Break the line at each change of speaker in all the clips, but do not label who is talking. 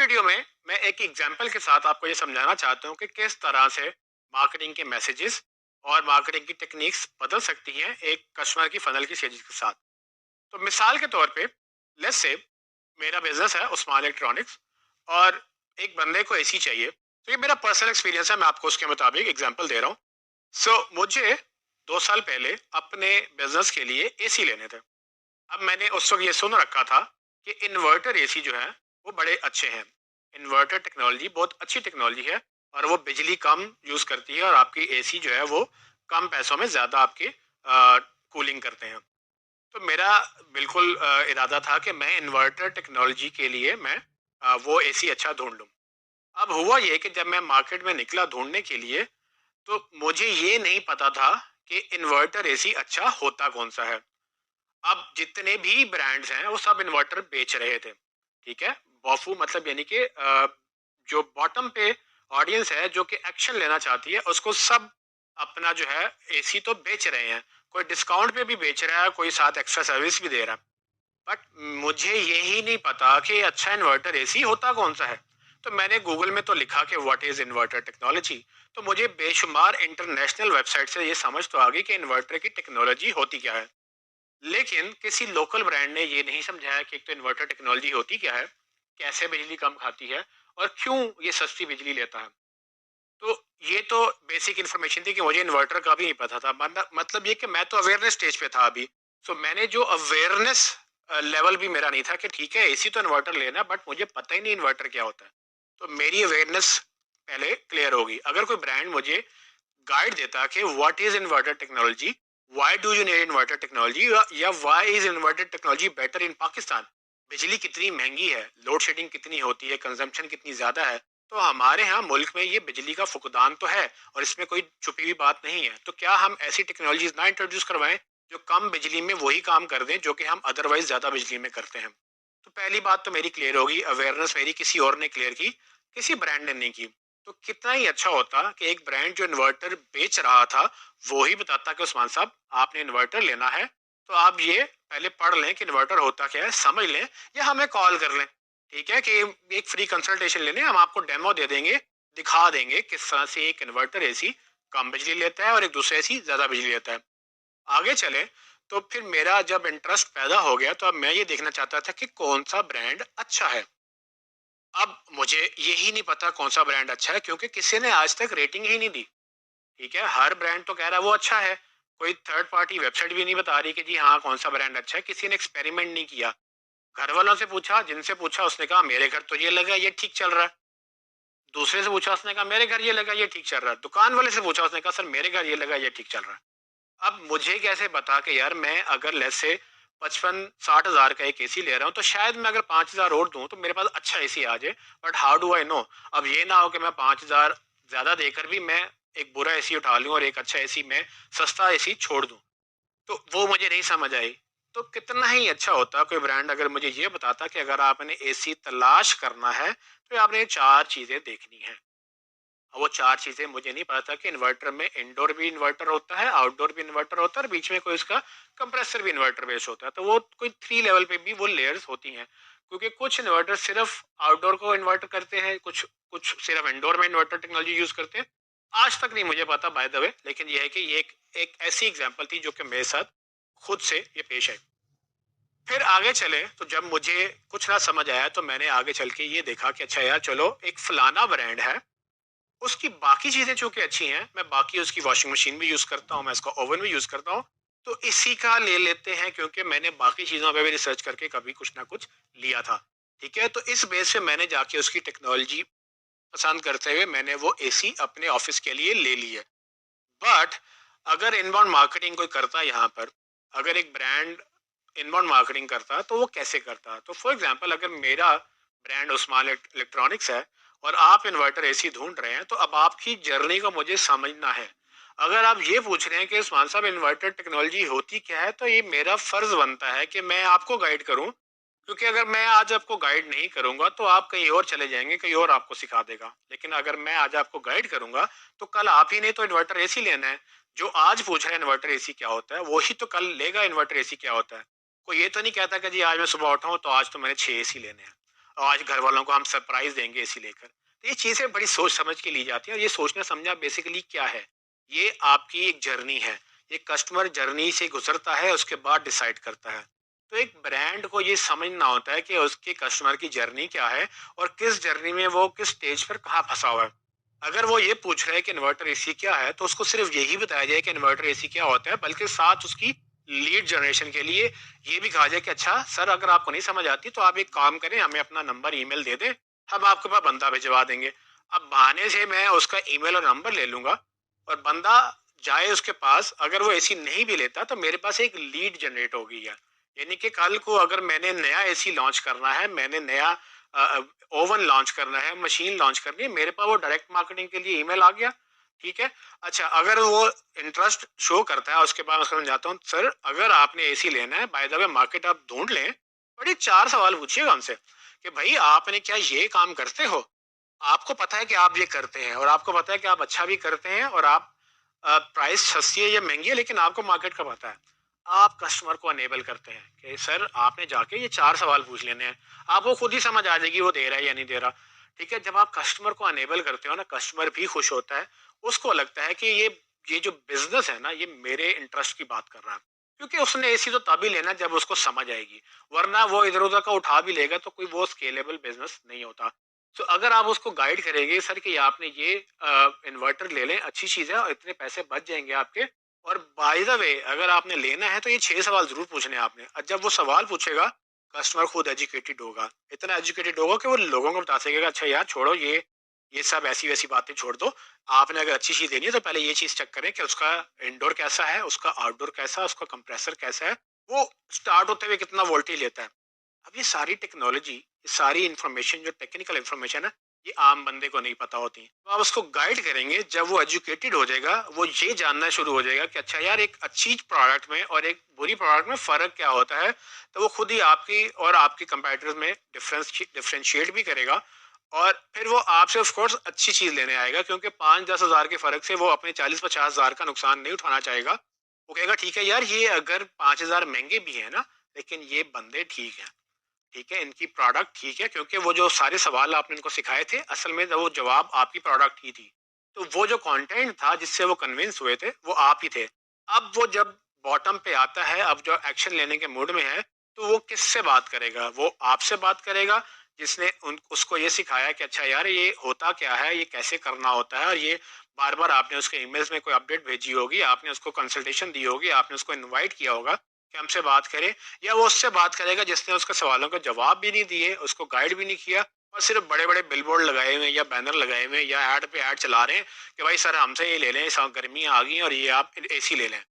Video में मैं एक एग्जांपल के साथ आपको ये समझाना चाहता हूँ कि किस तरह से मार्केटिंग के मैसेजेस और मार्केटिंग की टेक्निक्स बदल सकती हैं एक कस्टमर की फनल की स्टेज के साथ। तो मिसाल के तौर पे लेट्स से मेरा बिजनेस है उस्मान इलेक्ट्रॉनिक्स और एक बंदे को एसी चाहिए। तो ये मेरा पर्सनल एक्सपीरियंस है, मैं आपको उसके मुताबिक एग्जांपल दे रहा हूँ। मुझे 2 साल पहले अपने बिजनेस के लिए एसी लेने थे। अब मैंने उस वक्त ये सुन रखा था कि इन्वर्टर एसी जो है वो बड़े अच्छे हैं। इन्वर्टर टेक्नोलॉजी बहुत अच्छी टेक्नोलॉजी है और वो बिजली कम यूज करती है और आपकी एसी जो है वो कम पैसों में ज्यादा आपकी कूलिंग करते हैं। तो मेरा बिल्कुल इरादा था कि मैं इन्वर्टर टेक्नोलॉजी के लिए मैं वो एसी अच्छा ढूंढ लूँ। अब हुआ ये कि जब मैं मार्केट में निकला ढूंढने के लिए तो मुझे ये नहीं पता था कि इन्वर्टर एसी अच्छा होता कौन सा है। अब जितने भी ब्रांड्स हैं वो सब इन्वर्टर बेच रहे थे। ठीक है, बॉफू मतलब यानी कि जो बॉटम पे ऑडियंस है जो कि एक्शन लेना चाहती है उसको सब अपना जो है एसी तो बेच रहे हैं। कोई डिस्काउंट पे भी बेच रहा है, कोई साथ एक्स्ट्रा सर्विस भी दे रहा है। बट मुझे यही नहीं पता कि अच्छा इन्वर्टर एसी होता कौन सा है। तो मैंने गूगल में तो लिखा कि व्हाट इज इन्वर्टर टेक्नोलॉजी। तो मुझे बेशुमार इंटरनेशनल वेबसाइट से ये समझ तो आ गई कि इन्वर्टर की टेक्नोलॉजी होती क्या है। लेकिन किसी लोकल ब्रांड ने ये नहीं समझाया कि एक तो इन्वर्टर टेक्नोलॉजी होती क्या है, कैसे बिजली कम खाती है और क्यों ये सस्ती बिजली लेता है। तो ये तो बेसिक इन्फॉर्मेशन थी कि मुझे इन्वर्टर का भी नहीं पता था। मतलब ये कि मैं तो अवेयरनेस स्टेज पे था अभी। मैंने जो अवेयरनेस लेवल भी मेरा नहीं था कि ठीक है एसी तो इन्वर्टर लेना, बट मुझे पता ही नहीं इन्वर्टर क्या होता है। तो मेरी अवेयरनेस पहले क्लियर होगी। अगर कोई ब्रांड मुझे गाइड देता कि what is inverter technology, why do you need inverter technology, या why is inverter technology better in Pakistan. बिजली कितनी महंगी है, लोड शेडिंग कितनी होती है, कंजम्पशन कितनी ज्यादा है। तो हमारे यहाँ मुल्क में ये बिजली का फुकदान तो है और इसमें कोई छुपी हुई बात नहीं है। तो क्या हम ऐसी टेक्नोलॉजीज ना इंट्रोड्यूस करवाएं जो कम बिजली में वही काम कर दें जो कि हम अदरवाइज ज्यादा बिजली में करते हैं। तो पहली बात तो मेरी क्लियर होगी, अवेयरनेस मेरी किसी और ने क्लियर की, किसी ब्रांड ने नहीं की। तो कितना ही अच्छा होता कि एक ब्रांड जो इन्वर्टर बेच रहा था वो ही बताता कि उस्मान साहब आपने इन्वर्टर लेना है तो आप ये पहले पढ़ लें कि इन्वर्टर होता क्या है, समझ लें, या हमें कॉल कर लें। ठीक है कि एक फ्री कंसल्टेशन ले लें, हम आपको डेमो दे देंगे, दिखा देंगे किस तरह से एक इन्वर्टर एसी कम बिजली लेता है और एक दूसरे एसी ज्यादा बिजली लेता है। आगे चले तो फिर मेरा जब इंटरेस्ट पैदा हो गया तो अब मैं ये देखना चाहता था कि कौन सा ब्रांड अच्छा है। अब मुझे यही नहीं पता कौन सा ब्रांड अच्छा है क्योंकि किसी ने आज तक रेटिंग ही नहीं दी। ठीक है, हर ब्रांड तो कह रहा है वो अच्छा है, कोई थर्ड पार्टी वेबसाइट भी नहीं बता रही कि जी हाँ कौन सा ब्रांड अच्छा है। किसी ने एक्सपेरिमेंट नहीं किया। घर वालों से पूछा, जिनसे पूछा उसने कहा मेरे घर तो ये लगा ये ठीक चल रहा है। दूसरे से पूछा उसने कहा मेरे घर ये लगा ये ठीक चल रहा है। दुकान वाले से पूछा उसने कहा सर मेरे घर ये लगा ये ठीक चल रहा है। अब मुझे कैसे पता कि यार मैं अगर लेस से 55-60 हज़ार का एक एसी ले रहा हूँ तो शायद मैं अगर 5 हज़ार और दूं तो मेरे पास अच्छा एसी आ जाए। But how do I know. अब ये ना हो कि मैं 5 हज़ार ज्यादा देकर भी मैं एक बुरा एसी उठा लूं और एक अच्छा एसी मैं सस्ता एसी छोड़ दूं। तो वो मुझे नहीं समझ आई। तो कितना ही अच्छा होता कोई ब्रांड अगर मुझे ये बताता कि अगर आपने एसी तलाश करना है तो आपने ये 4 चीजें देखनी है। और वो 4 चीजें मुझे नहीं पता था कि इन्वर्टर में इंडोर भी इन्वर्टर होता है, आउटडोर भी इन्वर्टर होता है और बीच में कोई उसका कंप्रेसर भी इन्वर्टर बेस होता है। तो वो कोई 3 लेवल पे भी वो लेयर्स होती हैं। क्योंकि कुछ इन्वर्टर सिर्फ आउटडोर को इन्वर्टर करते हैं, कुछ कुछ सिर्फ इंडोर में इन्वर्टर टेक्नोलॉजी यूज करते हैं। आज तक नहीं मुझे पता बाय द वे, लेकिन ये है कि ये एक ऐसी एग्जाम्पल थी जो कि मेरे साथ खुद से ये पेश आई। फिर आगे चले तो जब मुझे कुछ ना समझ आया तो मैंने आगे चल के ये देखा कि अच्छा यार चलो एक फलाना ब्रांड है, उसकी बाकी चीजें चूंकि अच्छी हैं, मैं बाकी उसकी वॉशिंग मशीन भी यूज करता हूँ, मैं इसका ओवन भी यूज करता हूँ, तो इसी का ले लेते हैं क्योंकि मैंने बाकी चीजों पे भी रिसर्च करके कभी कुछ ना कुछ लिया था। ठीक है, तो इस बेस पे मैंने जाके उसकी टेक्नोलॉजी पसंद करते हुए मैंने वो एसी अपने ऑफिस के लिए ले ली है। बट अगर इनबाउंड मार्केटिंग कोई करता है यहाँ पर, अगर एक ब्रांड इनबाउंड मार्केटिंग करता तो वो कैसे करता। तो फॉर एग्जांपल अगर मेरा ब्रांड उस्मान इलेक्ट्रॉनिक्स है और आप इन्वर्टर एसी ढूंढ रहे हैं तो अब आपकी जर्नी को मुझे समझना है। अगर आप ये पूछ रहे हैं कि उस्मान साहब इन्वर्टर टेक्नोलॉजी होती क्या है तो ये मेरा फर्ज बनता है कि मैं आपको गाइड करूं। क्योंकि अगर मैं आज आपको गाइड नहीं करूंगा तो आप कहीं और चले जाएंगे, कहीं और आपको सिखा देगा। लेकिन अगर मैं आज आपको गाइड करूंगा तो कल आप ही ने तो इन्वर्टर एसी लेना है। जो आज पूछ रहा है इन्वर्टर एसी क्या होता है वही तो कल लेगा इन्वर्टर एसी क्या होता है। कोई ये तो नहीं कहता कि जी आज मैं सुबह उठा हूँ तो आज तो मैंने 6 एसी लेने हैं। आज घर वालों को हम सरप्राइज देंगे एसी लेकर। तो ये चीजें बड़ी सोच समझ के ली जाती हैं, और ये सोचना समझना बेसिकली क्या है, ये आपकी एक जर्नी है। ये कस्टमर जर्नी से गुजरता है, उसके बाद डिसाइड करता है। तो एक ब्रांड को ये समझना होता है कि उसके कस्टमर की जर्नी क्या है, और किस जर्नी में वो किस स्टेज पर कहाँ फंसा हुआ है। अगर वो ये पूछ रहे हैं कि इन्वर्टर एसी क्या है, तो उसको सिर्फ यही बताया जाए कि इन्वर्टर एसी क्या होता है, बल्कि साथ उसकी लीड जनरेशन के लिए ये भी कहा जाए कि अच्छा सर, अगर आपको नहीं समझ आती तो आप एक काम करें, हमें अपना नंबर ईमेल दे दें, हम आपके पास बंदा भिजवा देंगे। अब बहाने से मैं उसका ईमेल और नंबर ले लूंगा, और बंदा जाए उसके पास, अगर वो एसी नहीं भी लेता तो मेरे पास एक लीड जनरेट हो गई है। यानी कि कल को अगर मैंने नया एसी लॉन्च करना है, मैंने नया ओवन लॉन्च करना है, मशीन लॉन्च करनी है, मेरे पास वो डायरेक्ट मार्केटिंग के लिए ईमेल आ गया। ठीक है। अच्छा, अगर वो इंटरेस्ट शो करता है, उसके बाद मैं उसको समझाता हूँ, सर अगर आपने एसी लेना है, बाय द वे मार्केट आप ढूंढ लें, बड़े 4 सवाल पूछिएगा उनसे कि भाई आपने क्या ये काम करते हो, आपको पता है कि आप ये करते हैं, और आपको पता है कि आप अच्छा भी करते हैं, और आप प्राइस सस्ती है या महंगी है, लेकिन आपको मार्केट का पता है। आप कस्टमर को अनेबल करते हैं कि सर आपने जाके ये 4 सवाल पूछ लेने हैं, आपको खुद ही समझ आ जाएगी वो दे रहा है या नहीं दे रहा। ठीक है। जब आप कस्टमर को अनेबल करते हो ना, कस्टमर भी खुश होता है। उसको लगता है कि ये जो बिजनेस है ना, ये मेरे इंटरेस्ट की बात कर रहा है, क्योंकि उसने एसी तो तभी लेना जब उसको समझ आएगी, वरना वो इधर उधर का उठा भी लेगा तो कोई वो स्केलेबल बिजनेस नहीं होता। तो अगर आप उसको गाइड करेंगे सर कि आपने ये इन्वर्टर ले लें, अच्छी चीज है और इतने पैसे बच जाएंगे आपके, और बाय द वे अगर आपने लेना है तो ये 6 सवाल जरूर पूछने हैं आपने। और जब वो सवाल पूछेगा, कस्टमर खुद एजुकेटेड होगा, इतना एजुकेटेड होगा कि वो लोगों को बता सकेगा, अच्छा यार छोड़ो ये सब ऐसी वैसी बातें छोड़ दो, आपने अगर अच्छी चीज लेनी है तो पहले ये चीज चेक करें कि उसका इंडोर कैसा है, उसका आउटडोर कैसा है, उसका कंप्रेसर कैसा है, वो स्टार्ट होते हुए कितना वोल्टेज लेता है। अब ये सारी टेक्नोलॉजी, ये सारी इंफॉर्मेशन, जो टेक्निकल इंफॉर्मेशन है, ये आम बंदे को नहीं पता होती। तो आप उसको गाइड करेंगे, जब वो एजुकेटेड हो जाएगा, वो ये जानना शुरू हो जाएगा कि अच्छा यार, एक अच्छी प्रोडक्ट में और एक बुरी प्रोडक्ट में फर्क क्या होता है। तो वो खुद ही आपकी और आपके कंपेटिटर्स में डिफ्रेंशिएट भी करेगा, और फिर वो आपसे ऑफ कोर्स अच्छी चीज लेने आएगा, क्योंकि 5-10 हज़ार के फर्क से वो अपने 40-50 हज़ार का नुकसान नहीं उठाना चाहेगा। वो कहेगा ठीक है यार, ये अगर 5 हज़ार महंगे भी है ना, लेकिन ये बंदे ठीक है, ठीक है, इनकी प्रोडक्ट ठीक है, क्योंकि वो जो सारे सवाल आपने इनको सिखाए थे, असल में वो जवाब आपकी प्रोडक्ट ही थी। तो वो जो कंटेंट था जिससे वो कन्विंस हुए थे, वो आप ही थे। अब वो जब बॉटम पे आता है, अब जो एक्शन लेने के मूड में है, तो वो किससे बात करेगा? वो आपसे बात करेगा, जिसने उसको ये सिखाया कि अच्छा यार, ये होता क्या है, ये कैसे करना होता है, और ये बार बार आपने उसके ईमेल्स में कोई अपडेट भेजी होगी, आपने उसको कंसल्टेशन दी होगी, आपने उसको इनवाइट किया होगा कि हमसे बात करें। या वो उससे बात करेगा जिसने उसके सवालों का जवाब भी नहीं दिए, उसको गाइड भी नहीं किया, और सिर्फ बड़े बड़े बिलबोर्ड लगाए हुए हैं या बैनर लगाए हुए हैं या ऐड पे ऐड चला रहे हैं कि भाई सर हमसे ये ले लें, इस गर्मियाँ आ गई हैं और ये आप एसी ले लें।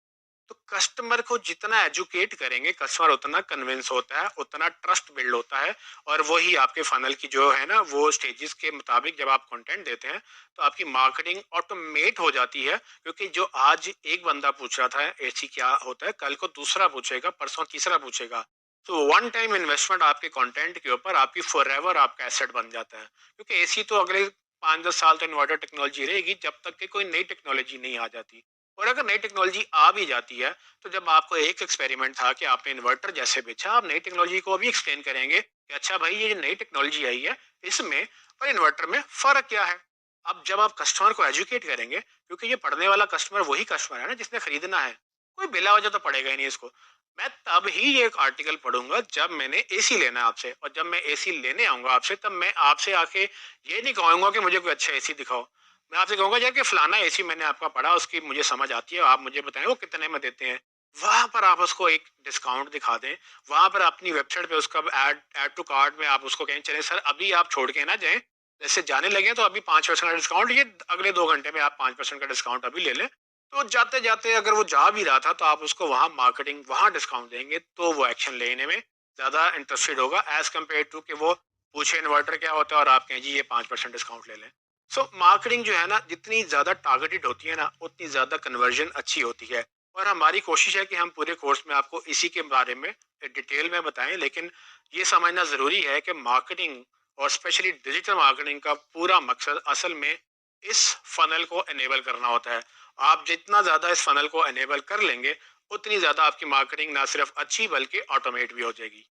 तो कस्टमर को जितना एजुकेट करेंगे, कस्टमर उतना कन्विंस होता है, उतना ट्रस्ट बिल्ड होता है, और वही आपके फनल की जो है ना, वो स्टेजेस के मुताबिक जब आप कंटेंट देते हैं, तो आपकी मार्केटिंग ऑटोमेट हो जाती है। क्योंकि जो आज एक बंदा पूछ रहा था एसी क्या होता है, कल को दूसरा पूछेगा, परसों तीसरा पूछेगा। तो वन टाइम इन्वेस्टमेंट आपके कंटेंट के ऊपर आपकी फॉरएवर आपका एसेट बन जाता है, क्योंकि एसी तो अगले 5-10 साल तो इन्वर्टर टेक्नोलॉजी रहेगी, जब तक कि कोई नई टेक्नोलॉजी नहीं आ जाती। और अगर नई टेक्नोलॉजी आ भी जाती है, तो जब आपको एक एक्सपेरिमेंट था कि आपने इन्वर्टर जैसे बेचा, आप नई टेक्नोलॉजी को भी एक्सप्लेन करेंगे कि अच्छा भाई, ये जो नई टेक्नोलॉजी आई है, इसमें और इन्वर्टर में फर्क क्या है। अब जब आप कस्टमर को एजुकेट करेंगे, क्योंकि ये पढ़ने वाला कस्टमर वही कस्टमर है ना जिसने खरीदना है, कोई बिला वजह तो पड़ेगा ही नहीं इसको। मैं तब ही ये एक आर्टिकल पढ़ूंगा जब मैंने एसी लेना है आपसे, और जब मैं एसी लेने आऊंगा आपसे, तब मैं आपसे आके ये नहीं कहूंगा कि मुझे कोई अच्छा एसी दिखाओ। मैं आपसे कहूंगा यार कि फलाना एसी मैंने आपका पढ़ा, उसकी मुझे समझ आती है, आप मुझे बताएं वो कितने में देते हैं। वहां पर आप उसको एक डिस्काउंट दिखा दें, वहां पर अपनी वेबसाइट पे उसका ऐड टू कार्ट में आप उसको कहें चले सर अभी आप छोड़ के ना जाएं, जैसे जाने लगे तो अभी 5% का डिस्काउंट, ये अगले 2 घंटे में आप 5% का डिस्काउंट अभी ले लें। तो जाते जाते अगर वो जा भी रहा था, तो आप उसको वहां मार्केटिंग, वहां डिस्काउंट देंगे, तो वो एक्शन लेने में ज्यादा इंटरेस्टेड होगा, एज कम्पेयर टू कि वो पूछे इन्वर्टर क्या होता है और आप कहें जी ये 5% डिस्काउंट ले लें। सो मार्केटिंग जो है ना, जितनी ज्यादा टारगेटेड होती है ना, उतनी ज्यादा कन्वर्जन अच्छी होती है। और हमारी कोशिश है कि हम पूरे कोर्स में आपको इसी के बारे में डिटेल में बताएं, लेकिन ये समझना जरूरी है कि मार्केटिंग, और स्पेशली डिजिटल मार्केटिंग का पूरा मकसद असल में इस फनल को एनेबल करना होता है। आप जितना ज्यादा इस फनल को एनेबल कर लेंगे, उतनी ज्यादा आपकी मार्केटिंग ना सिर्फ अच्छी बल्कि ऑटोमेट भी हो जाएगी।